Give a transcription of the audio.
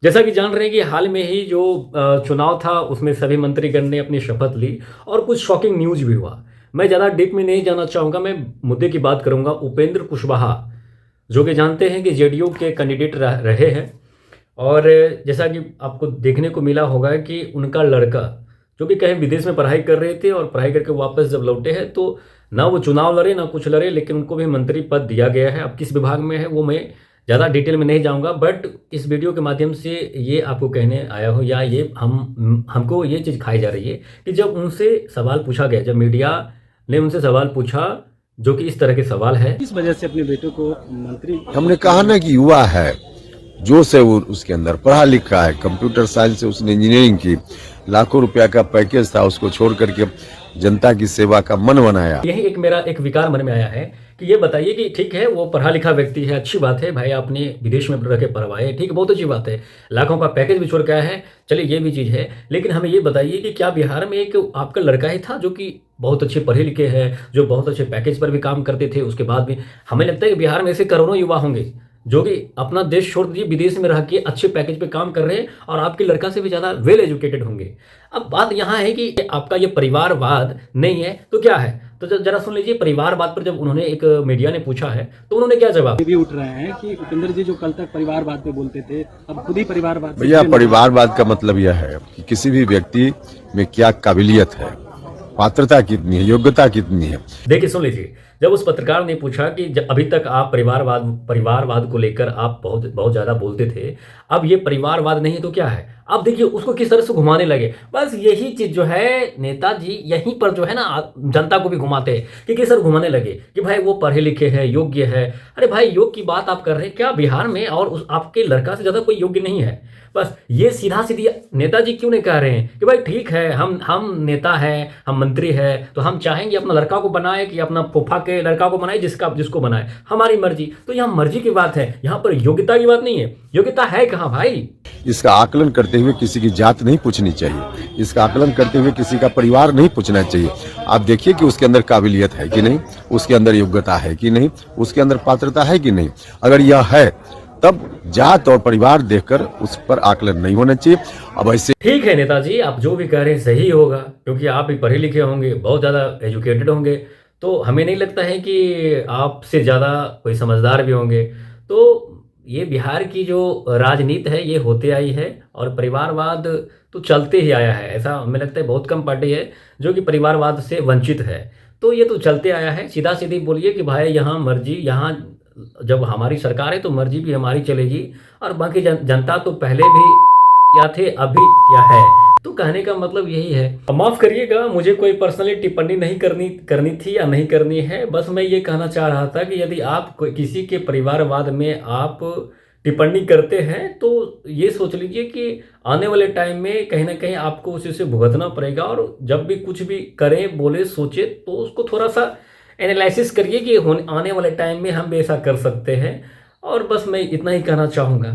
जैसा कि जान रहे हैं कि हाल में ही जो चुनाव था उसमें सभी मंत्रीगण ने अपनी शपथ ली और कुछ शॉकिंग न्यूज भी हुआ। मैं ज़्यादा डीप में नहीं जाना चाहूँगा, मैं मुद्दे की बात करूँगा। उपेंद्र कुशवाहा, जो कि जानते हैं कि जेडीयू के कैंडिडेट रहे हैं, और जैसा कि आपको देखने को मिला होगा कि उनका लड़का जो कि कहीं विदेश में पढ़ाई कर रहे थे और पढ़ाई करके वापस जब लौटे हैं तो ना वो चुनाव लड़े ना कुछ लड़े, लेकिन उनको भी मंत्री पद दिया गया है। अब किस विभाग में है वो मैं ज़्यादा डिटेल में नहीं जाऊंगा, बट इस वीडियो के माध्यम से ये आपको कहने आया हूँ, या ये हमको ये चीज़ खाई जा रही है कि जब उनसे सवाल पूछा गया, जब मीडिया ने उनसे सवाल पूछा जो कि इस तरह के सवाल है, किस वजह से अपने बेटे को मंत्री। हमने कहा ना कि युवा है, जोश है, वो उसके अंदर पढ़ा लिखा है, कंप्यूटर साइंस से उसने इंजीनियरिंग की, लाखों रुपया का पैकेज था, उसको छोड़ करके जनता की सेवा का मन बनाया। यही एक मेरा एक विकार मन में आया है कि ये बताइए कि ठीक है वो पढ़ा लिखा व्यक्ति है, अच्छी बात है भाई, आपने विदेश में रह के पढ़वाए, ठीक है, बहुत अच्छी बात है, लाखों का पैकेज भी छोड़ के आया है, चलिए ये भी चीज़ है। लेकिन हमें ये बताइए कि क्या बिहार में एक आपका लड़का ही था जो कि बहुत अच्छे पढ़े लिखे हैं, जो बहुत अच्छे पैकेज पर भी काम करते थे, उसके बाद भी हमें लगता है कि बिहार में ऐसे करोड़ों युवा होंगे जो कि अपना देश छोड़ दीजिए विदेश में रह के अच्छे पैकेज पे काम कर रहे हैं और आपके लड़का से भी ज़्यादा वेल एजुकेटेड होंगे। अब बात यहाँ है कि आपका ये परिवारवाद नहीं है तो क्या है, तो जरा सुन लीजिए। परिवारवाद पर जब उन्होंने एक मीडिया ने पूछा है तो उन्होंने क्या जवाब। ये भी उठ रहे हैं कि उपेंद्र जी जो कल तक परिवारवाद पे बोलते थे अब खुद ही परिवारवाद। भैया, परिवारवाद का मतलब यह है कि किसी भी व्यक्ति में क्या काबिलियत है, पात्रता कितनी है, योग्यता कितनी है। देखिए सुन लीजिए, जब उस पत्रकार ने पूछा कि अभी तक आप परिवारवाद को लेकर आप बहुत बहुत ज़्यादा बोलते थे, अब ये परिवारवाद नहीं है तो क्या है, अब देखिए उसको किस तरह से घुमाने लगे। बस यही चीज़ जो है नेताजी यहीं पर जो है ना जनता को भी घुमाते हैं कि किस तरह घुमाने लगे कि भाई वो पढ़े लिखे हैं, योग्य है। अरे भाई योग की बात आप कर रहे हैं क्या बिहार में, और उस आपके लड़का से ज़्यादा कोई योग्य नहीं है। बस ये सीधा सीधी नेताजी क्यों नहीं कह रहे हैं कि भाई ठीक है हम नेता हैं, हम मंत्री हैं, तो हम चाहेंगे अपना लड़का को बनाए कि अपना फूफा के लड़का को बनाए, जिसको बनाए, हमारी मर्जी। तो यहाँ मर्जी की बात है, यहाँ पर योग्यता की बात नहीं है। योग्यता है कहाँ भाई। इसका आकलन करते हुए किसी की जात नहीं पूछनी चाहिए, इसका आकलन करते हुए किसी का परिवार नहीं पूछना चाहिए। आप देखिए कि उसके अंदर काबिलियत है कि नहीं, उसके अंदर योग्यता है कि नहीं, उसके अंदर पात्रता है कि नहीं। अगर यह है तब जात और परिवार देखकर उस पर आकलन नहीं होना चाहिए। अब ऐसे ठीक है नेताजी, आप जो भी कह रहे हैं सही होगा, क्योंकि आप भी पढ़े लिखे होंगे, बहुत ज़्यादा एजुकेटेड होंगे, तो हमें नहीं लगता है कि आपसे ज़्यादा कोई समझदार भी होंगे। तो ये बिहार की जो राजनीति है ये होते आई है, और परिवारवाद तो चलते ही आया है। ऐसा हमें लगता है बहुत कम पार्टी है जो कि परिवारवाद से वंचित है, तो ये तो चलते आया है। सीधा सीधी बोलिए कि भाई यहाँ मर्जी, यहाँ जब हमारी सरकार है तो मर्जी भी हमारी चलेगी, और बाकी जनता तो पहले भी क्या थे अभी क्या है। तो कहने का मतलब यही है। माफ़ करिएगा, मुझे कोई पर्सनली टिप्पणी नहीं करनी थी या नहीं करनी है। बस मैं ये कहना चाह रहा था कि यदि आप किसी के परिवारवाद में आप टिप्पणी करते हैं तो ये सोच लीजिए कि आने वाले टाइम में कहीं ना कहीं आपको उसी से भुगतना पड़ेगा, और जब भी कुछ भी करें, बोले, सोचे, तो उसको थोड़ा सा एनालिसिस करिए कि आने वाले टाइम में हम भी ऐसा कर सकते हैं। और बस मैं इतना ही कहना चाहूँगा।